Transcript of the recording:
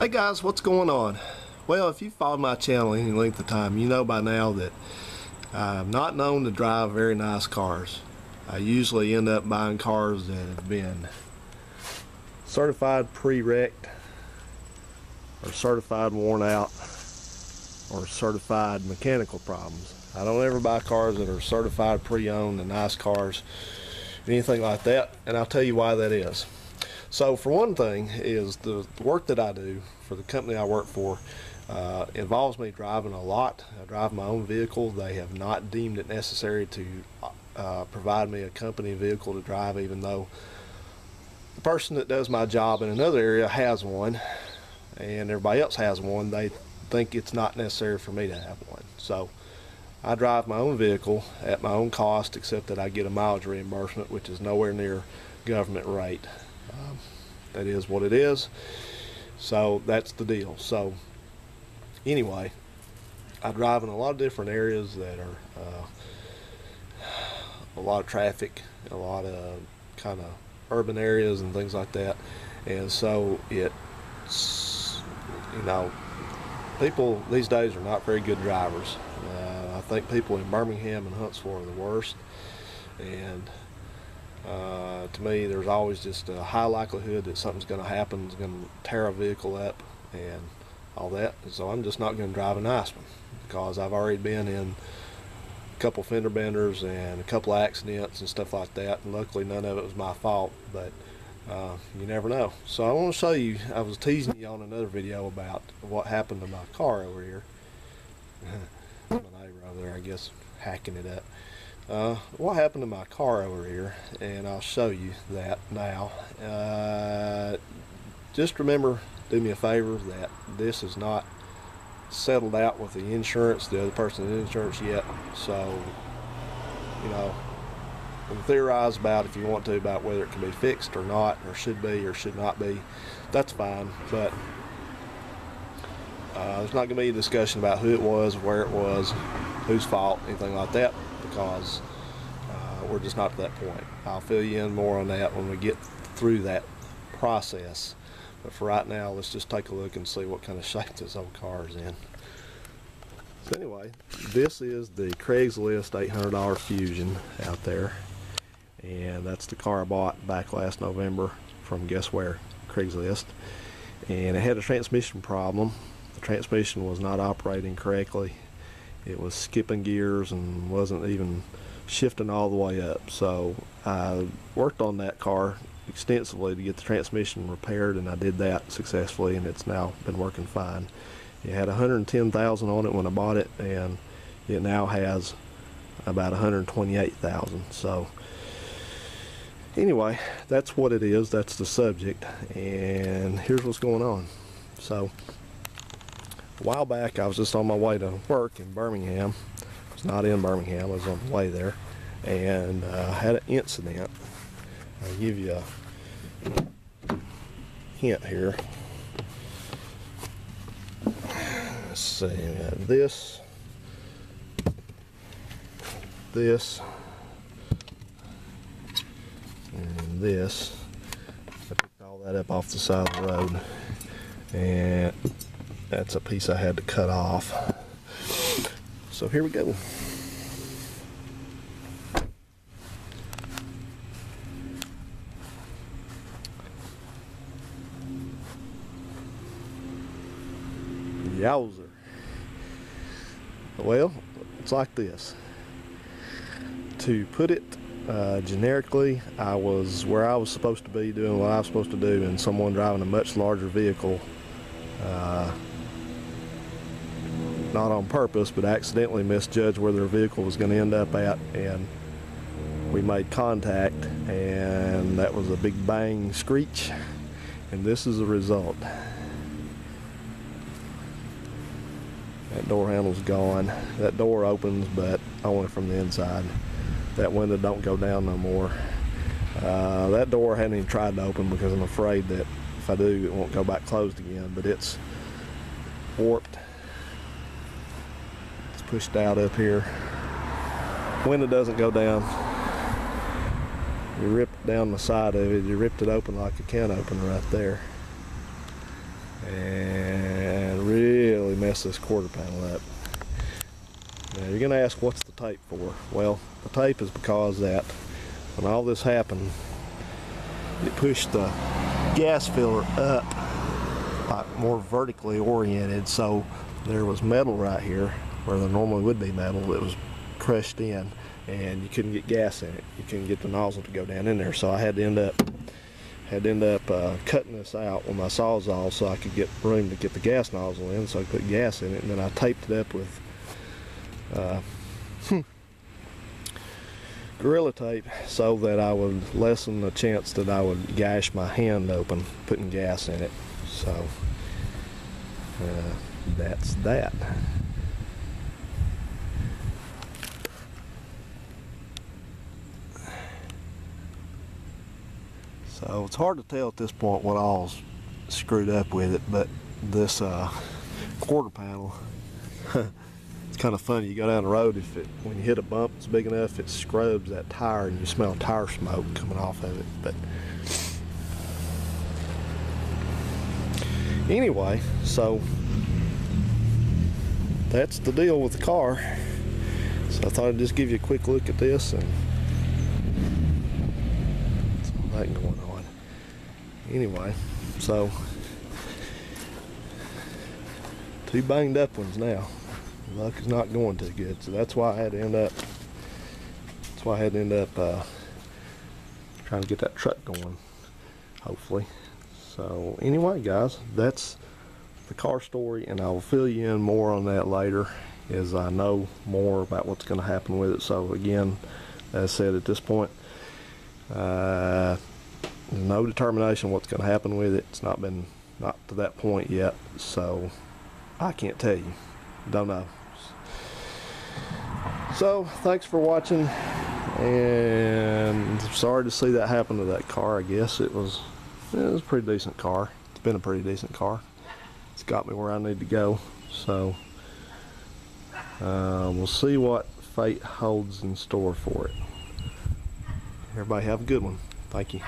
Hey guys, what's going on? Well, if you've followed my channel any length of time, you know by now that I'm not known to drive very nice cars. I usually end up buying cars that have been certified pre-wrecked, or certified worn out, or certified mechanical problems. I don't ever buy cars that are certified pre-owned and nice cars, anything like that, and I'll tell you why that is. So for one thing is the work that I do for the company I work for involves me driving a lot. I drive my own vehicle. They have not deemed it necessary to provide me a company vehicle to drive, even though the person that does my job in another area has one and everybody else has one. They think it's not necessary for me to have one. So I drive my own vehicle at my own cost, except that I get a mileage reimbursement, which is nowhere near government rate. That is what it is. So that's the deal. So anyway, I drive in a lot of different areas that are a lot of traffic, a lot of kind of urban areas and things like that. And so it's, you know, people these days are not very good drivers. I think people in Birmingham and Huntsville are the worst. And to me, there's always just a high likelihood that something's going to happen, it's going to tear a vehicle up and all that. So I'm just not going to drive a nice one, because I've already been in a couple fender benders and a couple accidents and stuff like that, and luckily none of it was my fault, but you never know. So I want to show you, I was teasing you on another video about what happened to my car over here. My neighbor over there, I guess, hacking it up. What happened to my car over here, and I'll show you that now. Just remember, do me a favor, that this is not settled out with the insurance, the other person's insurance yet. So, you know, you can theorize about, if you want to, about whether it can be fixed or not, or should be or should not be. That's fine, but there's not going to be a discussion about who it was, where it was, whose fault, anything like that, because we're just not to that point. I'll fill you in more on that when we get through that process. But for right now, let's just take a look and see what kind of shape this old car is in. So anyway, this is the Craigslist $800 Fusion out there. And that's the car I bought back last November from, guess where? Craigslist. And it had a transmission problem. The transmission was not operating correctly. It was skipping gears and wasn't even shifting all the way up. So I worked on that car extensively to get the transmission repaired, and I did that successfully, and it's now been working fine. It had 110,000 on it when I bought it, and it now has about 128,000. So anyway, that's what it is. That's the subject, and here's what's going on. So a while back, I was just on my way to work in Birmingham. I was not in Birmingham, I was on the way there, and had an incident. I'll give you a hint here. Let's see, this, and this. I picked all that up off the side of the road, and that's a piece I had to cut off. So here we go. Yowzer. Well, it's like this. To put it generically, I was where I was supposed to be, doing what I was supposed to do, and someone driving a much larger vehicle, not on purpose, but accidentally misjudged where their vehicle was going to end up at, and we made contact, and that was a big bang screech, and this is the result. That door handle's gone. That door opens, but only from the inside. That window don't go down no more. That door I hadn't even tried to open, because I'm afraid that if I do, it won't go back closed again, but it's warped. It's pushed out up here. Window doesn't go down. You ripped down the side of it, you ripped it open like a can opener right there. And mess this quarter panel up. Now you're gonna ask, what's the tape for? Well, the tape is because that when all this happened, it pushed the gas filler up like more vertically oriented, so there was metal right here where there normally would be metal that was crushed in, and you couldn't get gas in it. You couldn't get the nozzle to go down in there, so I had to end up cutting this out with my Sawzall so I could get room to get the gas nozzle in, so I could put gas in it, and then I taped it up with Gorilla Tape so that I would lessen the chance that I would gash my hand open putting gas in it. So that's that. So it's hard to tell at this point what all's screwed up with it, but this quarter panel, it's kind of funny. You go down the road, when you hit a bump that's big enough, it scrubs that tire and you smell tire smoke coming off of it. But anyway, so that's the deal with the car. So I thought I'd just give you a quick look at this and all that going on. Anyway, so 2 banged up ones now. Luck is not going too good, so that's why I had to end up. That's why I had to end up trying to get that truck going, hopefully. So anyway, guys, that's the car story, and I will fill you in more on that later as I know more about what's going to happen with it. So again, as I said, at this point, no determination what's going to happen with it. It's not to that point yet, so I can't tell you. Don't know. So thanks for watching, and sorry to see that happen to that car. I guess it was a pretty decent car. It's been a pretty decent car. It's got me where I need to go. So we'll see what fate holds in store for it. Everybody have a good one. Thank you.